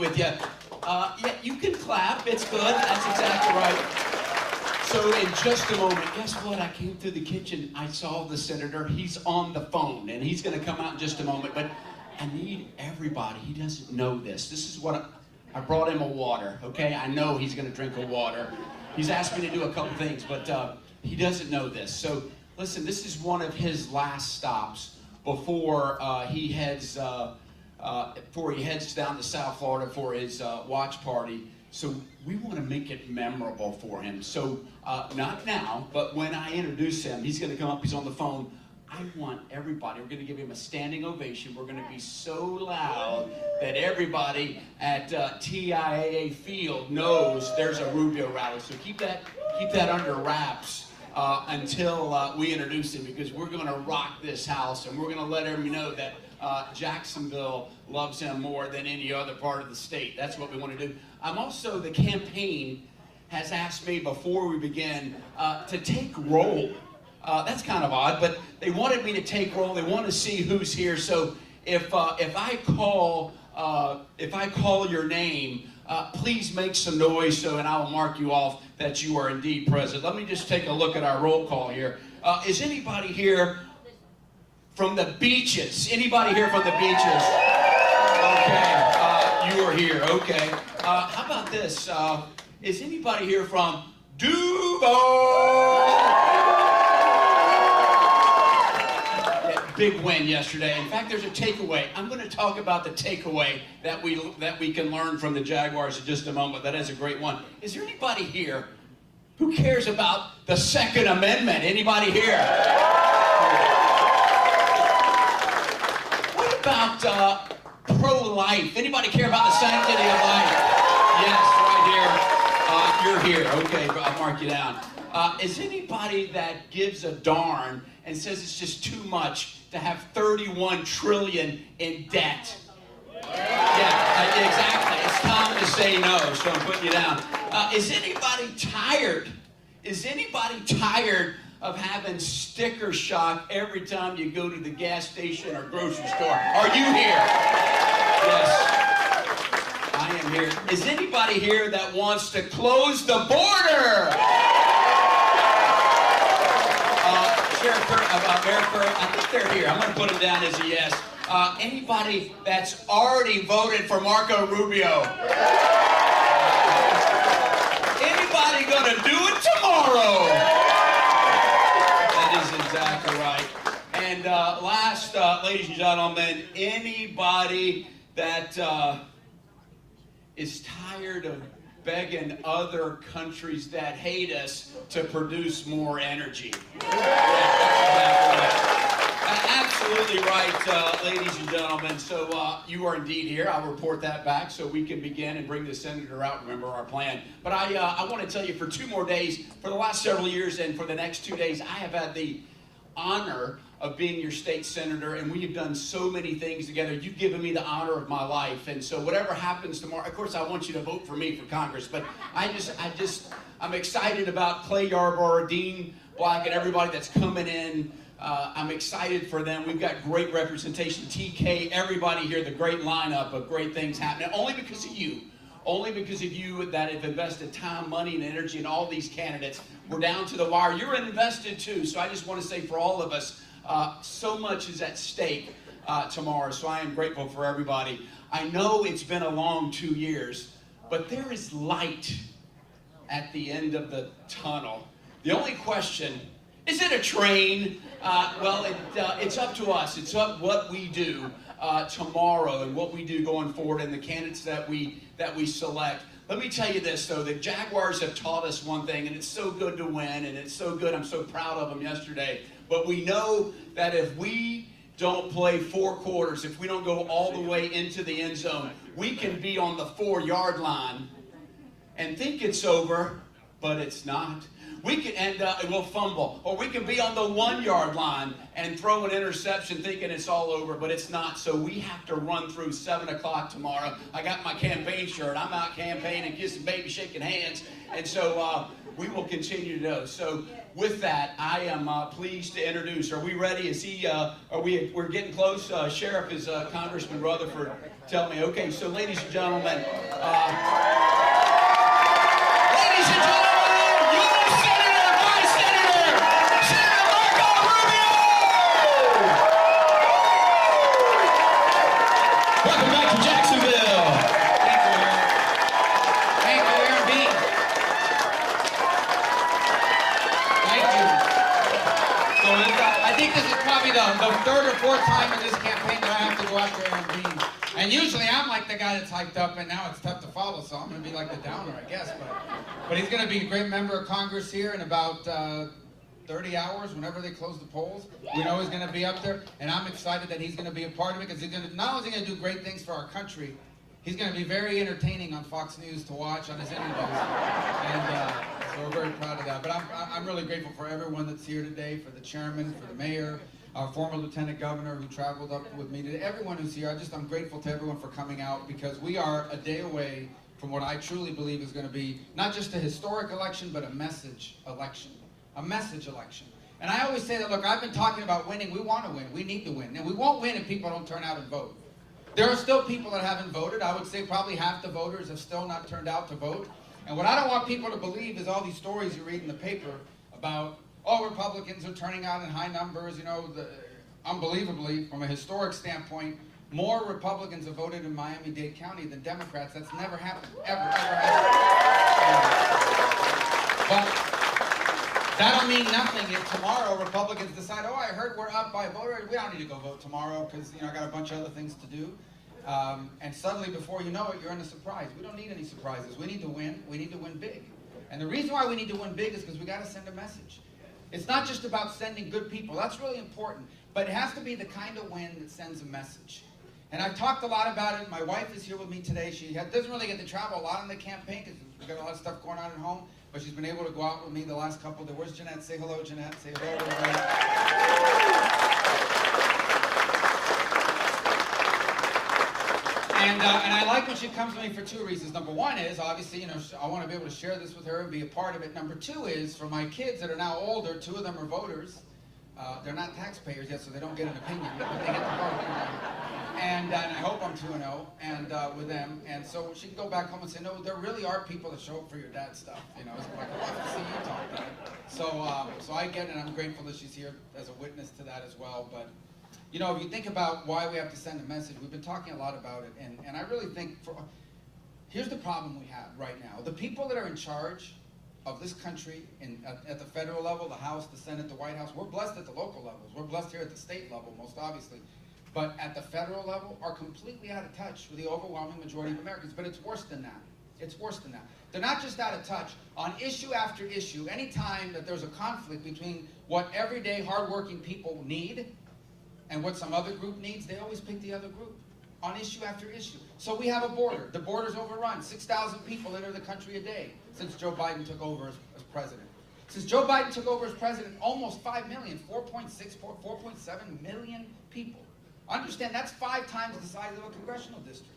with you. Yeah, you can clap. It's good. That's exactly right. So in just a moment, guess what? I came through the kitchen. I saw the senator. He's on the phone, and he's going to come out in just a moment. But I need everybody. He doesn't know this. This is what I brought him a water, okay? I know he's going to drink a water. He's asked me to do a couple things, but he doesn't know this. So listen, this is one of his last stops before he heads down to South Florida for his watch party. So we want to make it memorable for him. So not now, but when I introduce him, he's going to come up, he's on the phone. I want everybody, we're going to give him a standing ovation. We're going to be so loud that everybody at TIAA Field knows there's a Rubio rally. So keep that under wraps until we introduce him, because we're going to rock this house, and we're going to let everybody know that Jacksonville loves him more than any other part of the state. That's what we want to do. I'm also, the campaign has asked me before we begin to take roll. That's kind of odd, but they wanted me to take roll. They want to see who's here. So if I call your name, please make some noise, and I will mark you off that you are indeed present. Let me just take a look at our roll call here. Is anybody here from the beaches? Anybody here from the beaches? Okay, you are here. Okay. How about this? Is anybody here from Duval? Big win yesterday. In fact, there's a takeaway. I'm going to talk about the takeaway that we can learn from the Jaguars in just a moment. That is a great one. Is there anybody here who cares about the Second Amendment? Anybody here? What about pro-life? Anybody care about the sanctity of life? Yes, right here. You're here. Okay, I'll mark you down. Is anybody that gives a darn and says it's just too much to have 31 trillion in debt? Yeah, exactly. It's time to say no, so I'm putting you down. Is anybody tired? Is anybody tired of having sticker shock every time you go to the gas station or grocery store? Are you here? Yes, I am here. Is anybody here that wants to close the border? I think they're here. I'm going to put them down as a yes. Anybody that's already voted for Marco Rubio? Anybody going to do it tomorrow? That is exactly right. And last, ladies and gentlemen, anybody that is tired of begging other countries that hate us to produce more energy. Absolutely right, ladies and gentlemen. So you are indeed here. I'll report that back so we can begin and bring the senator out. Remember our plan. But I want to tell you, for 2 more days, for the last several years and for the next 2 days, I have had the honor of being your state senator, and we have done so many things together. You've given me the honor of my life, and so whatever happens tomorrow, of course I want you to vote for me for Congress, but I'm excited about Clay Yarborough, Dean Black, and everybody that's coming in. I'm excited for them. We've got great representation. TK, everybody here, the great lineup of great things happening, only because of you. Only because of you that have invested time, money, and energy in all these candidates. We're down to the wire. You're invested too, so I just want to say for all of us, so much is at stake tomorrow, so I am grateful for everybody. I know it's been a long 2 years, but there is light at the end of the tunnel. The only question, is it a train? Well, it's up to us. It's up what we do tomorrow and what we do going forward and the candidates that we select. Let me tell you this, though. The Jaguars have taught us one thing, and it's so good to win, and it's so good. I'm so proud of them yesterday. But we know that if we don't play 4 quarters, if we don't go all the way into the end zone, we can be on the 4-yard line and think it's over, but it's not. We can, and we'll fumble. Or we can be on the 1 yard line and throw an interception thinking it's all over, but it's not. So we have to run through 7 o'clock tomorrow. I got my campaign shirt. I'm out campaigning, kissing baby, shaking hands. And so we will continue to do. So with that, I am pleased to introduce. Are we ready? Is he? We're getting close. Sheriff is Congressman Rutherford. Tell me. Okay. So, ladies and gentlemen, your Senator, my Senator, Senator Rubio. Welcome back to Jacksonville. Thank you, Aaron B. Thank you. So I think this is probably the third or fourth time in this campaign that I have to go after Aaron B. And usually I'm like the guy that's hyped up, and now it's tough to follow, so I'm going to be like the downer, I guess. But he's going to be a great member of Congress here in about 30 hours, whenever they close the polls. We know he's going to be up there, and I'm excited that he's going to be a part of it, because he's going to, not only is he going to do great things for our country, he's going to be very entertaining on Fox News to watch on his interviews. And so we're very proud of that. But I'm really grateful for everyone that's here today, for the chairman, for the mayor, our former lieutenant governor who traveled up with me today, everyone who's here. I'm grateful to everyone for coming out, because we are a day away from what I truly believe is going to be not just a historic election, but a message election. A message election. And I always say that, look, I've been talking about winning. We want to win. We need to win. And we won't win if people don't turn out and vote. There are still people that haven't voted. I would say probably half the voters have still not turned out to vote. And what I don't want people to believe is all these stories you read in the paper about, oh, Republicans are turning out in high numbers. You know, unbelievably, from a historic standpoint, more Republicans have voted in Miami-Dade County than Democrats. That's never happened, ever happened. But that'll mean nothing if tomorrow Republicans decide, oh, I heard we're up by a voter. We don't need to go vote tomorrow because, I got a bunch of other things to do. And suddenly, before you know it, you're in a surprise. We don't need any surprises. We need to win. We need to win big. And the reason why we need to win big is because we got to send a message. It's not just about sending good people. That's really important. But it has to be the kind of win that sends a message. And I've talked a lot about it. My wife is here with me today. She doesn't really get to travel a lot in the campaign because we've got a lot of stuff going on at home. But she's been able to go out with me the last couple of days. Where's Jeanette? Say hello, Jeanette. Say hello, everybody. And I like when she comes to me for two reasons. Number one is, obviously, I want to be able to share this with her and be a part of it. Number two is, for my kids that are now older, 2 of them are voters. They're not taxpayers yet, so they don't get an opinion, but they get to vote. And I hope I'm 2-0 and with them. And so she can go back home and say, no, there really are people that show up for your dad's stuff. It's like, I want to see you talk, Dad. So I get it, and I'm grateful that she's here as a witness to that as well. But if you think about why we have to send a message, we've been talking a lot about it, and I really think, here's the problem we have right now. The people that are in charge of this country at the federal level, the House, the Senate, the White House, we're blessed at the local levels. We're blessed here at the state level, most obviously. But at the federal level, are completely out of touch with the overwhelming majority of Americans. But it's worse than that. It's worse than that. They're not just out of touch. On issue after issue, any time that there's a conflict between what everyday hardworking people need and what some other group needs, they always pick the other group on issue after issue. So we have a border. The border's overrun. 6,000 people enter the country a day since Joe Biden took over as president. Since Joe Biden took over as president, almost 5 million, 4.7 million people. Understand, that's 5 times the size of a congressional district.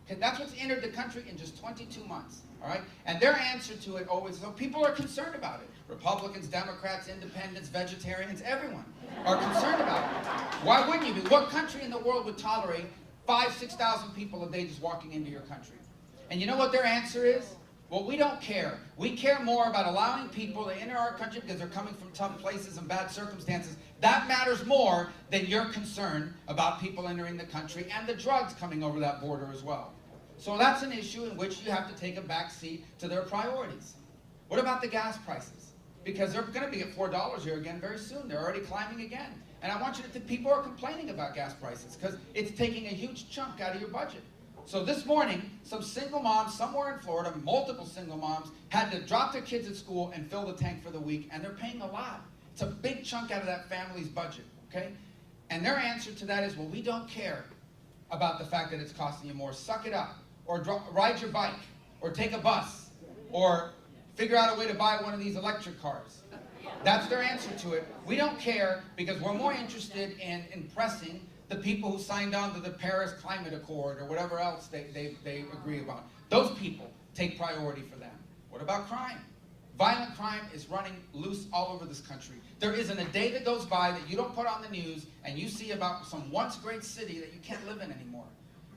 Okay, that's what's entered the country in just 22 months. All right? And their answer to it always, so people are concerned about it. Republicans, Democrats, independents, vegetarians, everyone are concerned about it. Why wouldn't you be? What country in the world would tolerate 5,000, 6,000 people a day just walking into your country? And you know what their answer is? Well, we don't care. We care more about allowing people to enter our country because they're coming from tough places and bad circumstances. That matters more than your concern about people entering the country and the drugs coming over that border as well. So that's an issue in which you have to take a back seat to their priorities. What about the gas prices? Because they're going to be at $4 here again very soon. They're already climbing again. And I want you to think people are complaining about gas prices because it's taking a huge chunk out of your budget. So this morning, some single moms somewhere in Florida, multiple single moms, had to drop their kids at school and fill the tank for the week, and they're paying a lot. It's a big chunk out of that family's budget, okay? And their answer to that is, well, we don't care about the fact that it's costing you more. Suck it up, or ride your bike, or take a bus, or figure out a way to buy one of these electric cars. That's their answer to it. We don't care because we're more interested in impressing the people who signed on to the Paris Climate Accord or whatever else they agree about. Those people take priority for them. What about crime? Violent crime is running loose all over this country. There isn't a day that goes by that you don't put on the news and you see about some once great city that you can't live in anymore.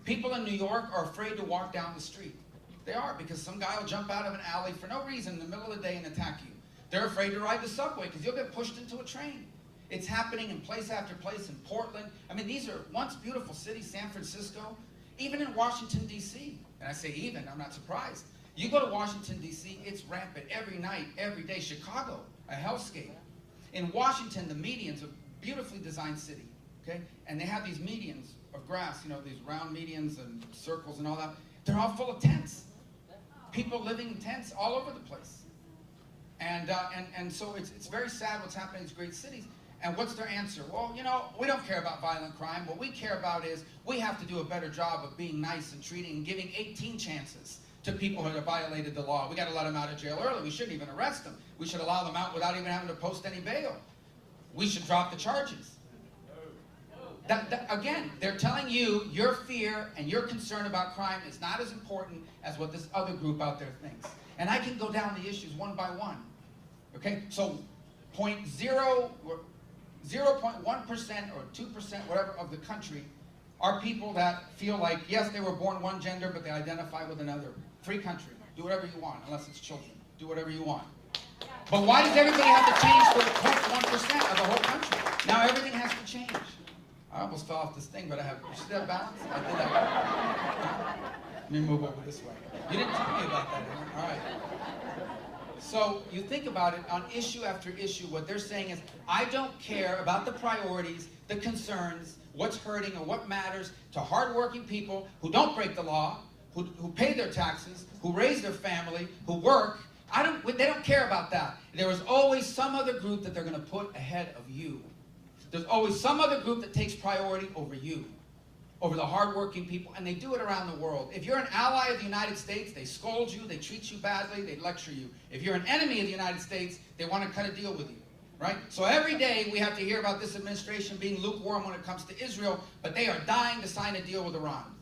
People in New York are afraid to walk down the street. They are, because some guy will jump out of an alley for no reason in the middle of the day and attack you. They're afraid to ride the subway because you'll get pushed into a train. It's happening in place after place in Portland. I mean, these are once beautiful cities, San Francisco, even in Washington, D.C. And I say even, I'm not surprised. You go to Washington, D.C., it's rampant every night, every day. Chicago, a hellscape. In Washington, the medians, a beautifully designed city, okay? And they have these medians of grass, you know, these round medians and circles and all that. They're all full of tents. People living in tents all over the place. And so it's very sad what's happening in these great cities. And what's their answer? Well, you know, we don't care about violent crime. What we care about is we have to do a better job of being nice and treating and giving 18 chances to people who have violated the law. We got to let them out of jail early. We shouldn't even arrest them. We should allow them out without even having to post any bail. We should drop the charges. Again, they're telling you your fear and your concern about crime is not as important as what this other group out there thinks. And I can go down the issues one by one. Okay, so 0.1% or 2%, whatever, of the country are people that feel like, yes, they were born one gender, but they identify with another. Free country. Do whatever you want, unless it's children. Do whatever you want. But why does everybody have to change for the 0.1% of the whole country? Now everything has to change. I almost fell off this thing, but I have, you see that balance? I did that. Let me move over this way. You didn't tell me about that, Aaron. All right. So you think about it on issue after issue, what they're saying is, I don't care about the priorities, the concerns, what's hurting or what matters to hardworking people who don't break the law, who pay their taxes, who raise their family, who work. They don't care about that. There is always some other group that they're going to put ahead of you. There's always some other group that takes priority over you, over the hardworking people, and they do it around the world. If you're an ally of the United States, they scold you, they treat you badly, they lecture you. If you're an enemy of the United States, they want to cut a deal with you, right? So every day we have to hear about this administration being lukewarm when it comes to Israel, but they are dying to sign a deal with Iran.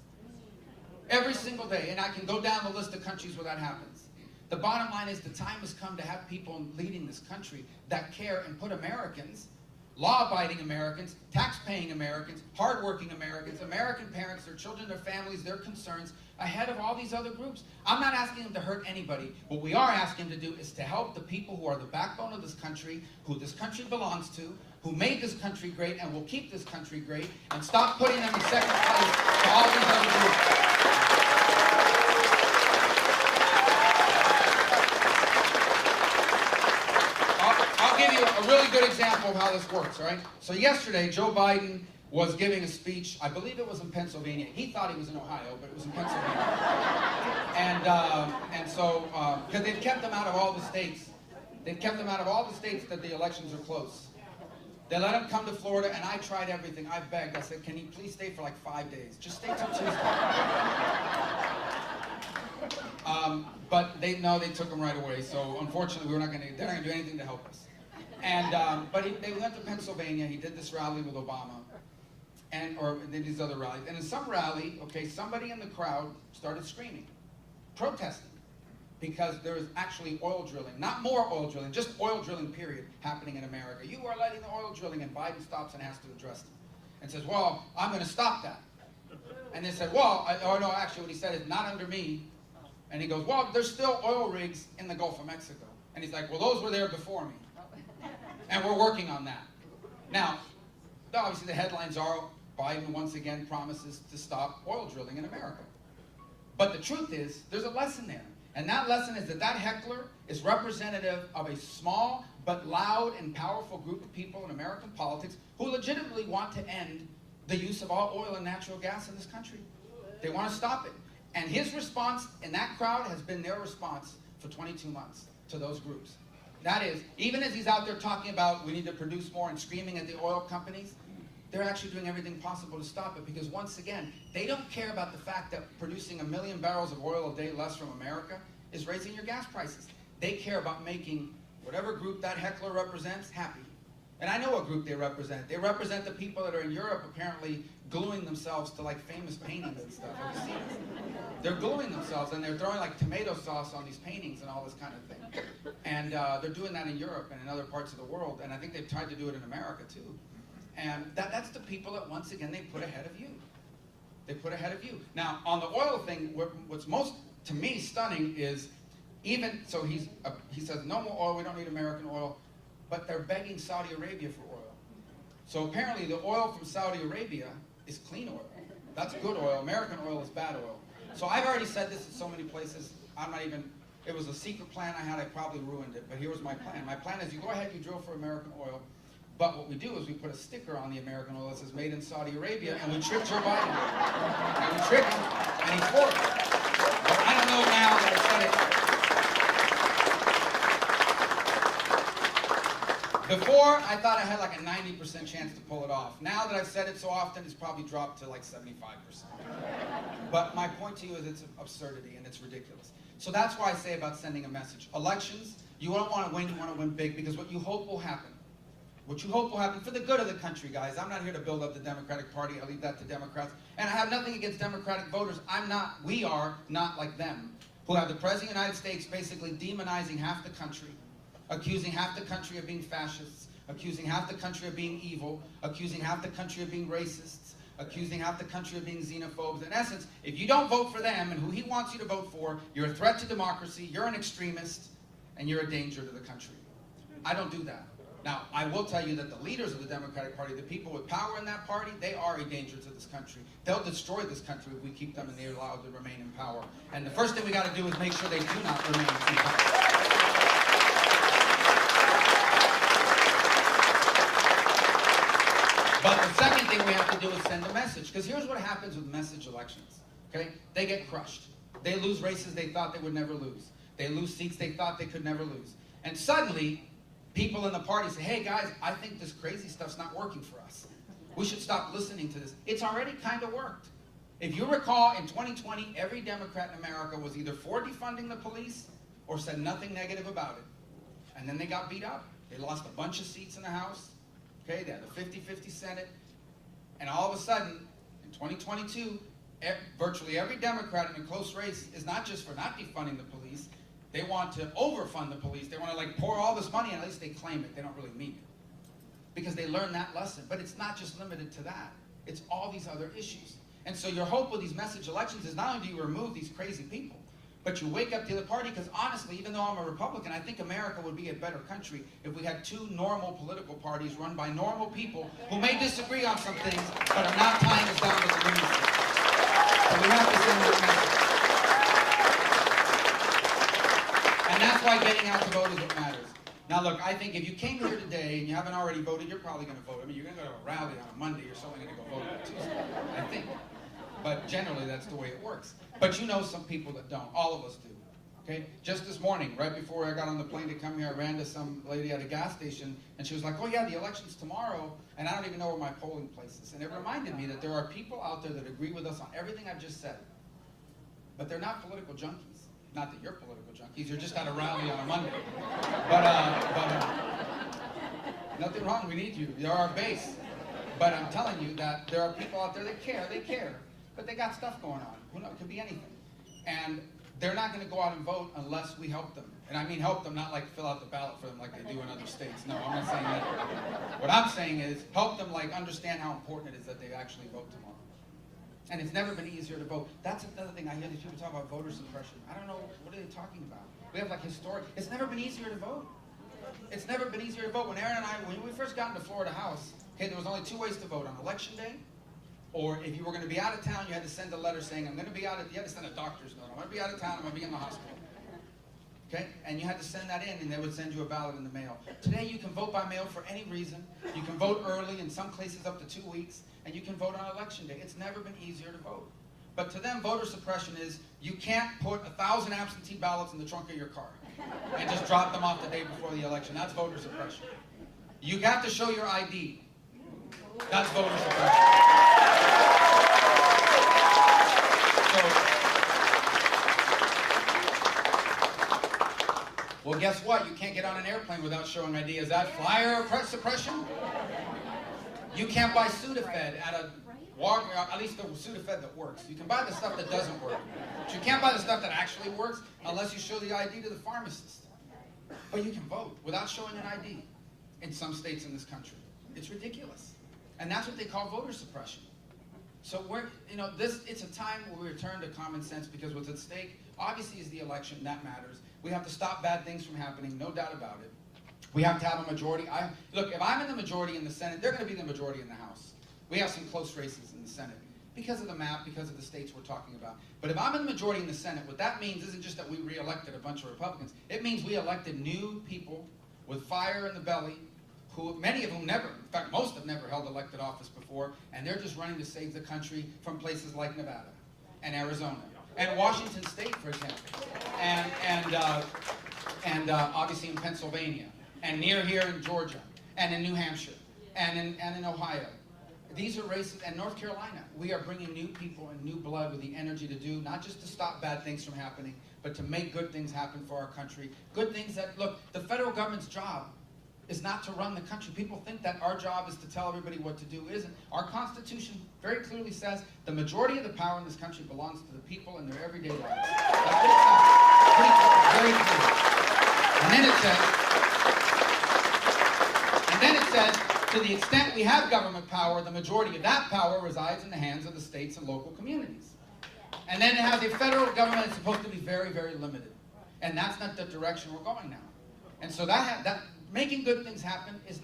Every single day, and I can go down the list of countries where that happens. The bottom line is the time has come to have people leading this country that care and put Americans, law-abiding Americans, tax-paying Americans, hard-working Americans, American parents, their children, their families, their concerns, ahead of all these other groups. I'm not asking them to hurt anybody. What we are asking them to do is to help the people who are the backbone of this country, who this country belongs to, who made this country great and will keep this country great, and stop putting them in second place to all these other groups. I'll give you a really good example of how this works, all right? So yesterday, Joe Biden was giving a speech, I believe it was in Pennsylvania. He thought he was in Ohio, but it was in Pennsylvania. And so, because they've kept them out of all the states. They've kept them out of all the states that the elections are close. They let him come to Florida, and I tried everything. I begged. I said, can he please stay for like 5 days? Just stay till Tuesday. But they took him right away. So unfortunately, they're not going to do anything to help us. And but they went to Pennsylvania. He did this rally with Obama, or did these other rallies. And in some rally, okay, somebody in the crowd started screaming, protesting, because there is actually oil drilling, not more oil drilling, just oil drilling, period, happening in America. You are letting the oil drilling, and Biden stops and has to address them, and says, "Well, I'm going to stop that." And they said, "Well, no, actually, what he said is not under me." And he goes, "Well, there's still oil rigs in the Gulf of Mexico." And he's like, "Well, those were there before me. And we're working on that." Now, obviously the headlines are, Biden once again promises to stop oil drilling in America. But the truth is, there's a lesson there. And that lesson is that heckler is representative of a small but loud and powerful group of people in American politics who legitimately want to end the use of all oil and natural gas in this country. They want to stop it. And his response in that crowd has been their response for 22 months to those groups. That is, even as he's out there talking about we need to produce more and screaming at the oil companies, they're actually doing everything possible to stop it, because once again, they don't care about the fact that producing 1 million barrels of oil a day less from America is raising your gas prices. they care about making whatever group that heckler represents happy. And I know what group they represent. They represent the people that are in Europe apparently gluing themselves to like famous paintings and stuff. Have you seen it? They're gluing themselves and they're throwing like tomato sauce on these paintings and all this kind of thing. And they're doing that in Europe and in other parts of the world. And I think they've tried to do it in America too. And that's the people that, once again, they put ahead of you. They put ahead of you. Now, on the oil thing, what's most, to me, stunning is even, so he says, no more oil, we don't need American oil, but they're begging Saudi Arabia for oil. So apparently the oil from Saudi Arabia is clean oil. That's good oil. American oil is bad oil. So I've already said this in so many places, I'm not even, it was a secret plan I had, I probably ruined it, but here was my plan. My plan is you go ahead, you drill for American oil, but what we do is we put a sticker on the American oil that says made in Saudi Arabia, and we trick Joe Biden. And we trick him, and he's for it. But I don't know now that I said it. Before, I thought I had like a 90% chance to pull it off. Now that I've said it so often, it's probably dropped to like 75%. But my point to you is it's absurdity and it's ridiculous. So that's why I say about sending a message. Elections, you don't want to win, you want to win big, because what you hope will happen, for the good of the country, guys. I'm not here to build up the Democratic Party. I leave that to Democrats. And I have nothing against Democratic voters. We are not like them, who have the President of the United States basically demonizing half the country, accusing half the country of being fascists, accusing half the country of being evil, accusing half the country of being racists, accusing half the country of being xenophobes. In essence, if you don't vote for them and who he wants you to vote for, you're a threat to democracy, you're an extremist, and you're a danger to the country. I don't do that. Now, I will tell you that the leaders of the Democratic Party, the people with power in that party, they are a danger to this country. They'll destroy this country if we keep them and they're allowed to remain in power. And the first thing we got to do is make sure they do not remain in power. But the second thing we have to do is send a message. Because here's what happens with message elections. Okay? They get crushed. They lose races they thought they would never lose. They lose seats they thought they could never lose. And suddenly, people in the party say, hey guys, I think this crazy stuff's not working for us. We should stop listening to this. It's already kind of worked. If you recall, in 2020, every Democrat in America was either for defunding the police or said nothing negative about it. And then they got beat up. They lost a bunch of seats in the House. Okay, they had a 50-50 Senate. And all of a sudden, in 2022, virtually every Democrat in a close race is not just for not defunding the police, they want to overfund the police. They want to like pour all this money, and at least they claim it. They don't really mean it. Because they learned that lesson. But it's not just limited to that. It's all these other issues. And so your hope with these message elections is not only do you remove these crazy people, but you wake up the other party, because honestly, even though I'm a Republican, I think America would be a better country if we had two normal political parties run by normal people who may disagree on some things, but are not tying us down to the lunacy. So we have to send that message. And that's why getting out to vote is what matters. Now look, I think if you came here today and you haven't already voted, you're probably going to vote. I mean, you're going to go to a rally on a Monday, you're certainly going to go vote on a Tuesday, I think. But generally, that's the way it works. But you know some people that don't. All of us do. Okay? Just this morning, right before I got on the plane to come here, I ran to some lady at a gas station, and she was like, oh yeah, the election's tomorrow, and I don't even know where my polling place is. And it reminded me that there are people out there that agree with us on everything I've just said. But they're not political junkies. Not that you're political junkies, you're just at a rally on a Monday. But nothing wrong, we need you. You're our base. But I'm telling you that there are people out there that care, but they got stuff going on. Who knows? It could be anything. And they're not going to go out and vote unless we help them. And I mean help them, not like fill out the ballot for them like they do in other states. No, I'm not saying that. What I'm saying is help them like understand how important it is that they actually vote tomorrow. And it's never been easier to vote. That's another thing I hear these people talk about, voter suppression. I don't know, what are they talking about? We have like historic, it's never been easier to vote. It's never been easier to vote. When Aaron and I, when we first got into Florida House, okay, there was only two ways to vote, on election day, or if you were going to be out of town, you had to send a letter saying, I'm going to be out of, you had to send a doctor's note, I'm going to be out of town, I'm going to be in the hospital. Okay, and you had to send that in, and they would send you a ballot in the mail. Today, you can vote by mail for any reason. You can vote early, in some places up to 2 weeks, and you can vote on election day. It's never been easier to vote. But to them, voter suppression is you can't put 1,000 absentee ballots in the trunk of your car and just drop them off the day before the election. That's voter suppression. You have to show your ID. That's voter suppression. So, Well, guess what? You can't get on an airplane without showing ID. Is that flyer suppression? You can't buy Sudafed at a Walmart, at least the Sudafed that works. You can buy the stuff that doesn't work. But you can't buy the stuff that actually works unless you show the ID to the pharmacist. But you can vote without showing an ID in some states in this country. It's ridiculous. And that's what they call voter suppression. So it's a time where we return to common sense, because what's at stake, obviously, is the election. That matters. We have to stop bad things from happening, no doubt about it. We have to have a majority. Look, if I'm in the majority in the Senate, they're going to be the majority in the House. We have some close races in the Senate because of the map, because of the states we're talking about. But if I'm in the majority in the Senate, what that means isn't just that we re-elected a bunch of Republicans. It means we elected new people with fire in the belly, who many of them never, in fact, most have never held elected office before, and they're just running to save the country from places like Nevada and Arizona and Washington State, for example, and obviously in Pennsylvania, and near here in Georgia, and in New Hampshire, and in Ohio. These are races, and North Carolina. We are bringing new people and new blood with the energy to do, not just to stop bad things from happening, but to make good things happen for our country. Good things that, look, the federal government's job is not to run the country. People think that our job is to tell everybody what to do. It isn't. Our Constitution very clearly says the majority of the power in this country belongs to the people in their everyday lives. That's what it says. Pretty clear, very clear. And then it says, to the extent we have government power, the majority of that power resides in the hands of the states and local communities. And then it has a federal government that's supposed to be very, very limited. And that's not the direction we're going now. And so that making good things happen is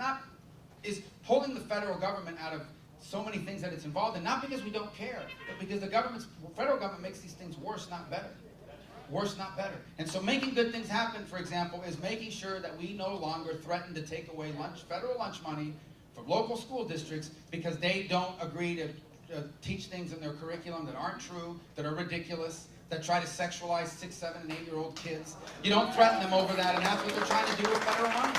pulling the federal government out of so many things that it's involved in, not because we don't care, but because the federal government makes these things worse, not better. Worse, not better. And so making good things happen, for example, is making sure that we no longer threaten to take away federal lunch money from local school districts because they don't agree to teach things in their curriculum that aren't true, that are ridiculous, that try to sexualize 6, 7, and 8-year-old kids. You don't threaten them over that, and that's what they're trying to do with federal money.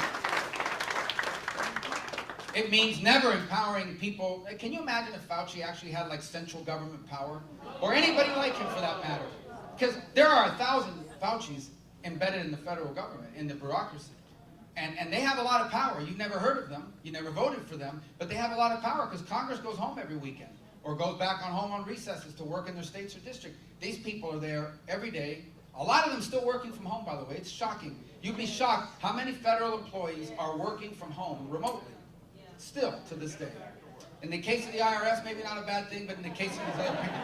It means never empowering people. Can you imagine if Fauci actually had like central government power? Or anybody like him for that matter? Because there are 1,000 Faucis embedded in the federal government, in the bureaucracy. And they have a lot of power. You've never heard of them. You never voted for them. But they have a lot of power because Congress goes home every weekend or goes back home on recesses to work in their states or district. These people are there every day. A lot of them still working from home, by the way. It's shocking. You'd be shocked how many federal employees are working from home remotely, still to this day. In the case of the IRS, maybe not a bad thing, but in the case of these other people.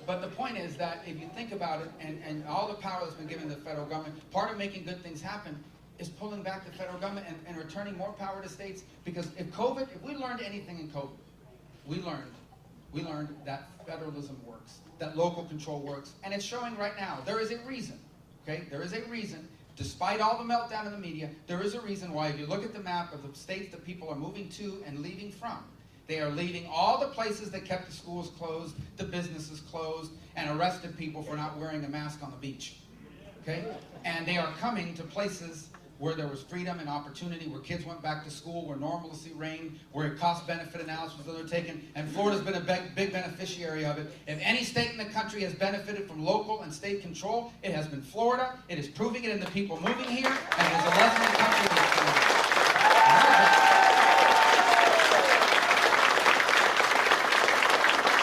But the point is that if you think about it, and all the power that's been given to the federal government, part of making good things happen is pulling back the federal government and returning more power to states. Because if we learned anything in COVID, we learned that federalism works, that local control works, and it's showing right now. There is a reason, okay? There is a reason, despite all the meltdown in the media, there is a reason why if you look at the map of the states that people are moving to and leaving from, they are leaving all the places that kept the schools closed, the businesses closed, and arrested people for not wearing a mask on the beach, okay? And they are coming to places where there was freedom and opportunity, where kids went back to school, where normalcy reigned, where cost-benefit analysis was undertaken, and Florida's been a big beneficiary of it. If any state in the country has benefited from local and state control, it has been Florida. It is proving it in the people moving here, and it is a lesson in the country that's Florida.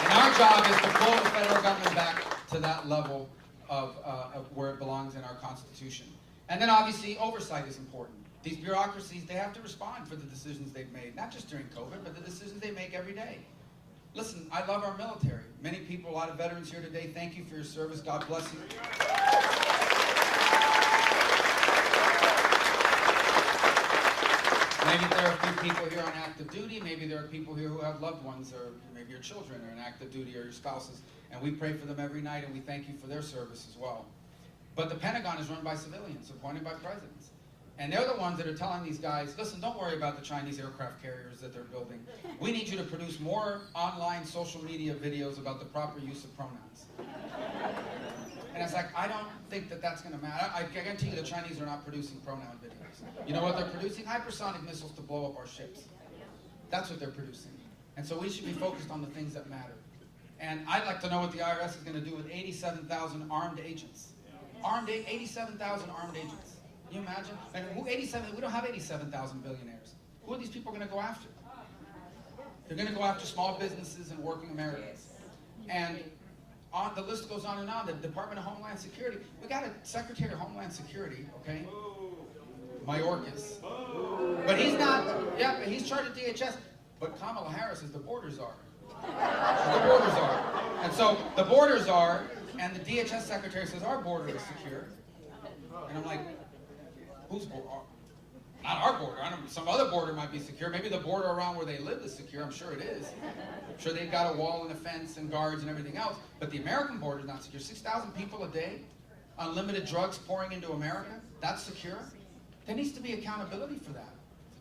And our job is to pull the federal government back to that level of where it belongs in our Constitution. And then obviously oversight is important. These bureaucracies, they have to respond for the decisions they've made, not just during COVID, but the decisions they make every day. Listen, I love our military. Many people, a lot of veterans here today, thank you for your service. God bless you. Maybe there are a few people here on active duty. Maybe there are people here who have loved ones, or maybe your children are in active duty, or your spouses. And we pray for them every night, and we thank you for their service as well. But the Pentagon is run by civilians, appointed by presidents. And they're the ones that are telling these guys, listen, don't worry about the Chinese aircraft carriers that they're building. We need you to produce more online social media videos about the proper use of pronouns. And it's like, I don't think that that's going to matter. I guarantee you the Chinese are not producing pronoun videos. You know what they're producing? Hypersonic missiles to blow up our ships. That's what they're producing. And so we should be focused on the things that matter. And I'd like to know what the IRS is going to do with 87,000 armed agents. Armed, 87,000 armed agents. Can you imagine? And we don't have 87,000 billionaires. Who are these people going to go after? They're going to go after small businesses and working Americans. And the list goes on and on. The Department of Homeland Security. We got a Secretary of Homeland Security, okay? Mayorkas. But he's not, yeah, but he's charged at DHS. But Kamala Harris is the border czar. The border czar. And so the border czar and the DHS secretary says our border is secure. And I'm like, whose border? Not our border. I don't know, some other border might be secure. Maybe the border around where they live is secure. I'm sure it is. I'm sure they've got a wall and a fence and guards and everything else. But the American border is not secure. 6,000 people a day, unlimited drugs pouring into America. That's secure. There needs to be accountability for that.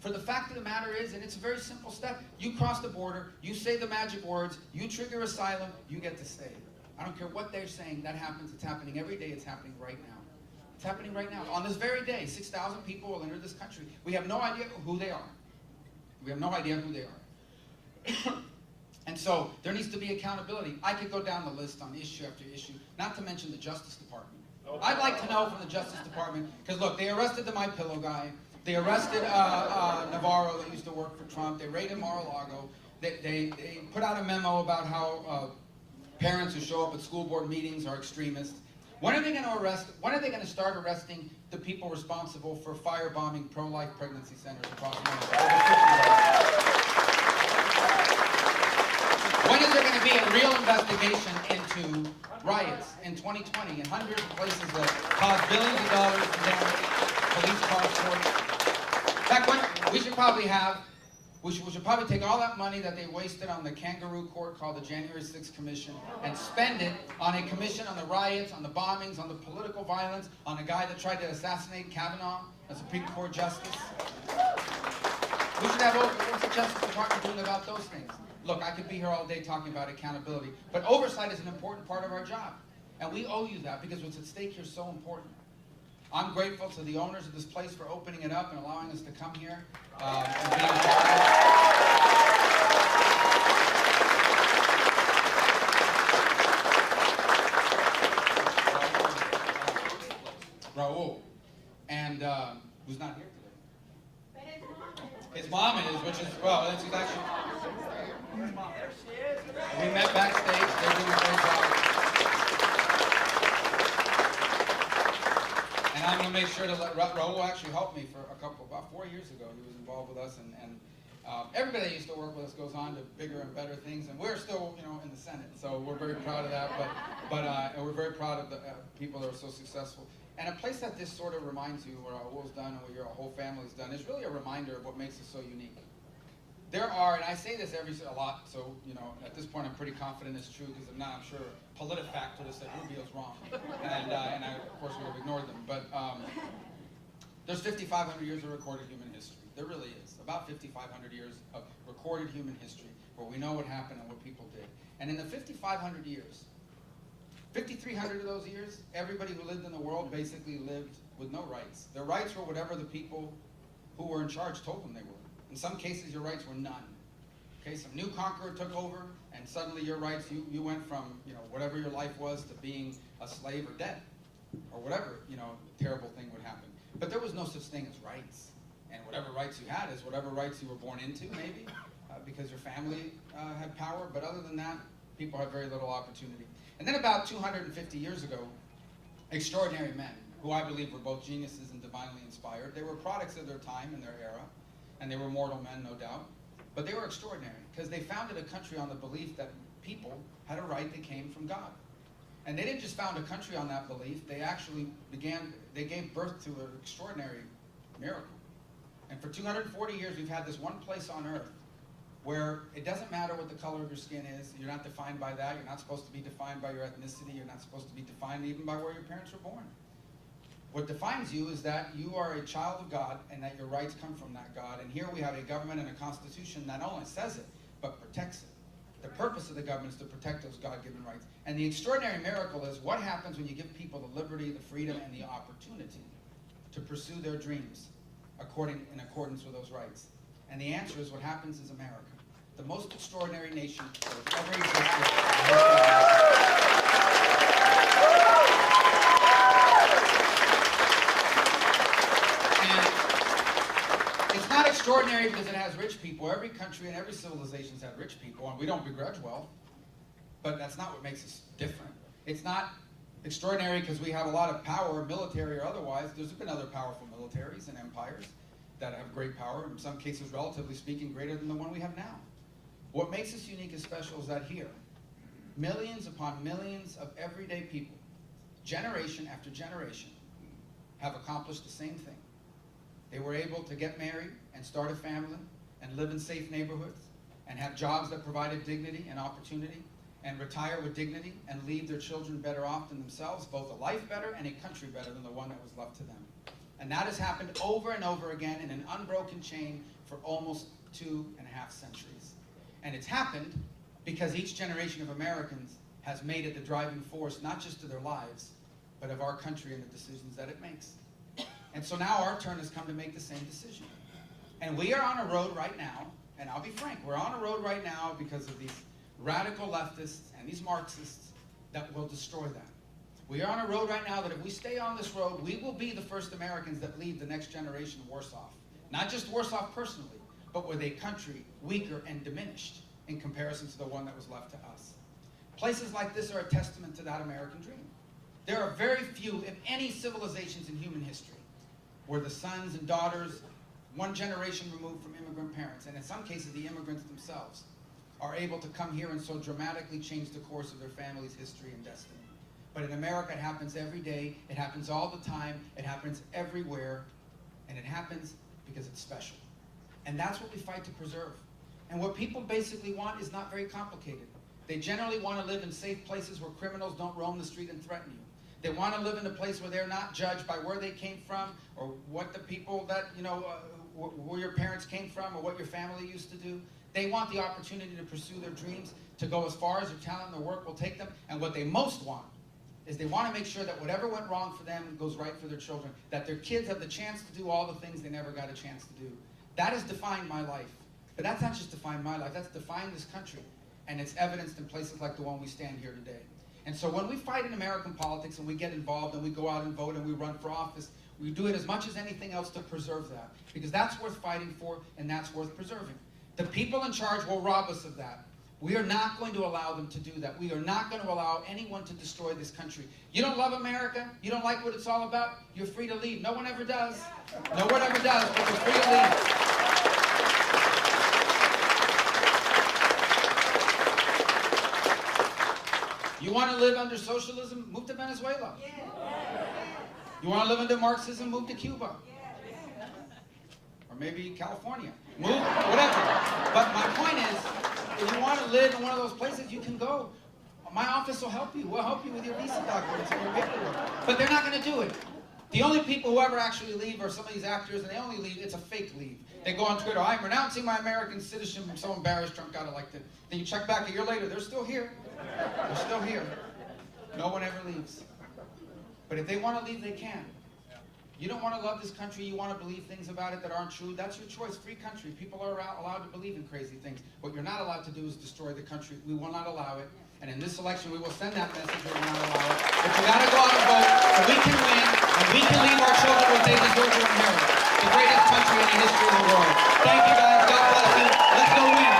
For the fact of the matter is, and it's a very simple step, you cross the border, you say the magic words, you trigger asylum, you get to stay. I don't care what they're saying, that happens. It's happening every day. It's happening right now. It's happening right now. On this very day, 6,000 people will enter this country. We have no idea who they are. We have no idea who they are. And so there needs to be accountability. I could go down the list on issue after issue, not to mention the Justice Department. I'd like to know from the Justice Department, because look, they arrested the My Pillow guy. They arrested Navarro that used to work for Trump. They raided Mar-a-Lago. They put out a memo about how parents who show up at school board meetings are extremists. When are they going to arrest? When are they going to start arresting the people responsible for firebombing pro-life pregnancy centers across America? When is there going to be a real investigation into riots in 2020 in hundreds of places that caused billions of dollars in damage, police cars for it? In fact, we should probably take all that money that they wasted on the kangaroo court called the January 6th Commission and spend it on a commission on the riots, on the bombings, on the political violence, on a guy that tried to assassinate Kavanaugh, a Supreme Court justice. We should have, what's the Justice Department doing about those things? Look, I could be here all day talking about accountability, but oversight is an important part of our job. And we owe you that because what's at stake here is so important. I'm grateful to the owners of this place for opening it up and allowing us to come here and being a part of it. Raul, and who's not here today? His mom is, which is, well, that's actually, we met backstage, they're doing a great job. And I'm going to make sure to let Raul actually help me for about 4 years ago. He was involved with us, and everybody that used to work with us goes on to bigger and better things, and we're still, in the Senate, so we're very proud of that. But we're very proud of the people that are so successful. And a place that this sort of reminds you, where Raul's done and what your whole family's done, is really a reminder of what makes us so unique. There are, and I say this a lot, so at this point I'm pretty confident it's true because if not, I'm sure PolitiFact would have said Rubio's wrong, and of course we would have ignored them. But there's 5,500 years of recorded human history. There really is about 5,500 years of recorded human history where we know what happened and what people did. And in the 5,500 years, 5,300 of those years, everybody who lived in the world basically lived with no rights. Their rights were whatever the people who were in charge told them they were. In some cases, your rights were none. Okay, some new conqueror took over, and suddenly your rights, you went from, whatever your life was to being a slave or dead, or whatever, terrible thing would happen. But there was no such thing as rights. And whatever rights you had is whatever rights you were born into, maybe, because your family had power. But other than that, people had very little opportunity. And then about 250 years ago, extraordinary men, who I believe were both geniuses and divinely inspired, they were products of their time and their era. And they were mortal men, no doubt. But they were extraordinary because they founded a country on the belief that people had a right that came from God. And they didn't just found a country on that belief. They actually they gave birth to an extraordinary miracle. And for 240 years, we've had this one place on earth where it doesn't matter what the color of your skin is. You're not defined by that. You're not supposed to be defined by your ethnicity. You're not supposed to be defined even by where your parents were born. What defines you is that you are a child of God and that your rights come from that God. And here we have a government and a constitution that not only says it, but protects it. The purpose of the government is to protect those God-given rights. And the extraordinary miracle is what happens when you give people the liberty, the freedom, and the opportunity to pursue their dreams in accordance with those rights. And the answer is what happens is America, the most extraordinary nation that has ever existed. extraordinary because it has rich people. Every country and every civilization's had rich people, and we don't begrudge wealth. But that's not what makes us different. It's not extraordinary because we have a lot of power, military or otherwise. There's been other powerful militaries and empires that have great power, in some cases, relatively speaking, greater than the one we have now. What makes us unique and special is that here, millions upon millions of everyday people, generation after generation, have accomplished the same thing. They were able to get married and start a family and live in safe neighborhoods and have jobs that provided dignity and opportunity and retire with dignity and leave their children better off than themselves, both a life better and a country better than the one that was left to them. And that has happened over and over again in an unbroken chain for almost 2.5 centuries. And it's happened because each generation of Americans has made it the driving force, not just to their lives, but of our country and the decisions that it makes. And so now our turn has come to make the same decision. And we are on a road right now, and I'll be frank, we're on a road right now because of these radical leftists and these Marxists that will destroy that. We are on a road right now that if we stay on this road, we will be the first Americans that leave the next generation worse off. Not just worse off personally, but with a country weaker and diminished in comparison to the one that was left to us. Places like this are a testament to that American dream. There are very few, if any, civilizations in human history where the sons and daughters, one generation removed from immigrant parents, and in some cases the immigrants themselves, are able to come here and so dramatically change the course of their family's history and destiny. But in America, it happens every day, it happens all the time, it happens everywhere, and it happens because it's special. And that's what we fight to preserve. And what people basically want is not very complicated. They generally want to live in safe places where criminals don't roam the street and threaten you. They want to live in a place where they're not judged by where they came from or what the people that, where your parents came from or what your family used to do. They want the opportunity to pursue their dreams, to go as far as their talent and their work will take them. And what they most want is they want to make sure that whatever went wrong for them goes right for their children, that their kids have the chance to do all the things they never got a chance to do. That has defined my life. But that's not just defined my life, that's defined this country. And it's evidenced in places like the one we stand here today. And so when we fight in American politics and we get involved and we go out and vote and we run for office, we do it as much as anything else to preserve that. Because that's worth fighting for and that's worth preserving. The people in charge will rob us of that. We are not going to allow them to do that. We are not going to allow anyone to destroy this country. You don't love America? You don't like what it's all about? You're free to leave. No one ever does. No one ever does, but you're free to leave. You want to live under socialism? Move to Venezuela. You want to live under Marxism? Move to Cuba. Or maybe California. Move, whatever. But my point is, if you want to live in one of those places, you can go. My office will help you. We'll help you with your visa documents and your paperwork. But they're not going to do it. The only people who ever actually leave are some of these actors, and they only leave, it's a fake leave. They go on Twitter, I'm renouncing my American citizenship, I'm so embarrassed Trump got elected. Then you check back a year later, they're still here. They're still here. No one ever leaves. But if they want to leave, they can. You don't want to love this country, you want to believe things about it that aren't true, that's your choice. Free country. People are allowed to believe in crazy things. What you're not allowed to do is destroy the country. We will not allow it. And in this election, we will send that message that we will not allow it. But you got to go out and vote so we can win, and we can leave our children what they deserve to inherit. The greatest country in the history of the world. Thank you guys. God bless you. Let's go win.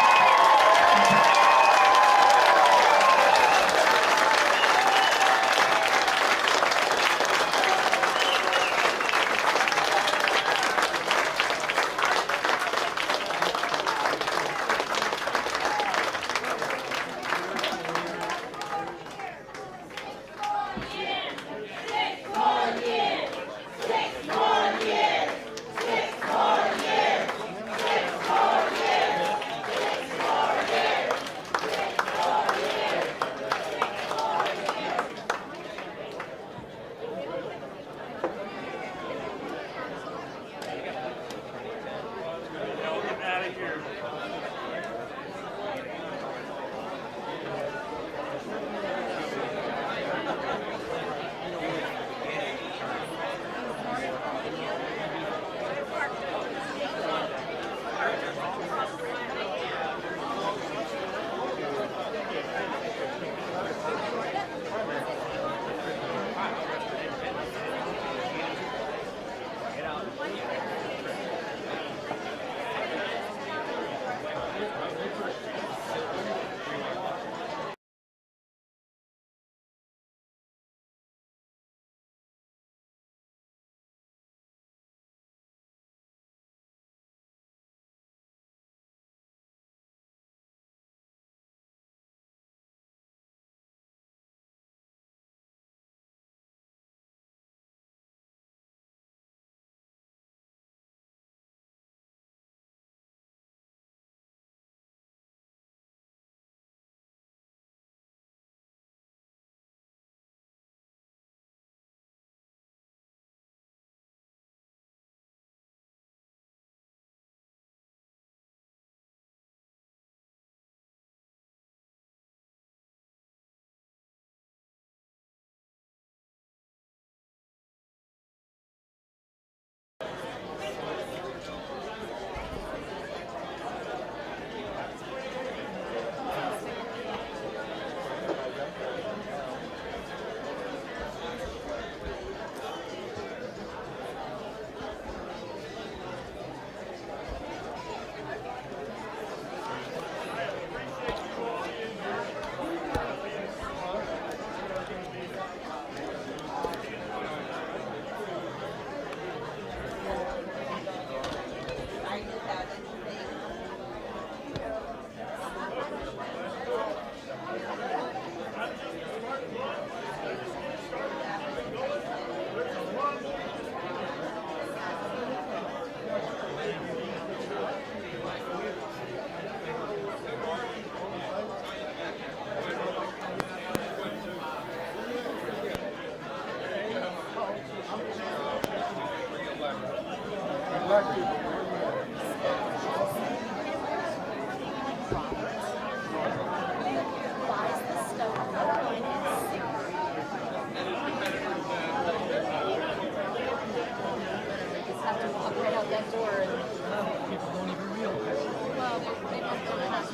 Roberts buys the stuff online and sells it. Just have to walk right out that door and people don't even realize. Well, they don't know how to.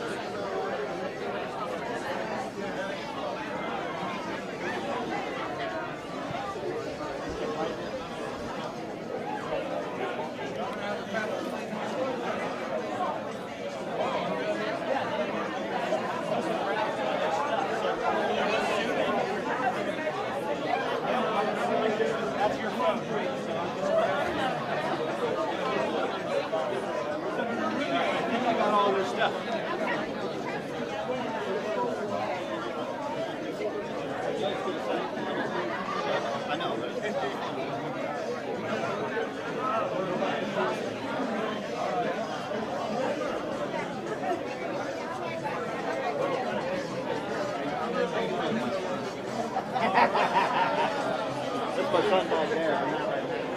That's my son back there. I'm not right now.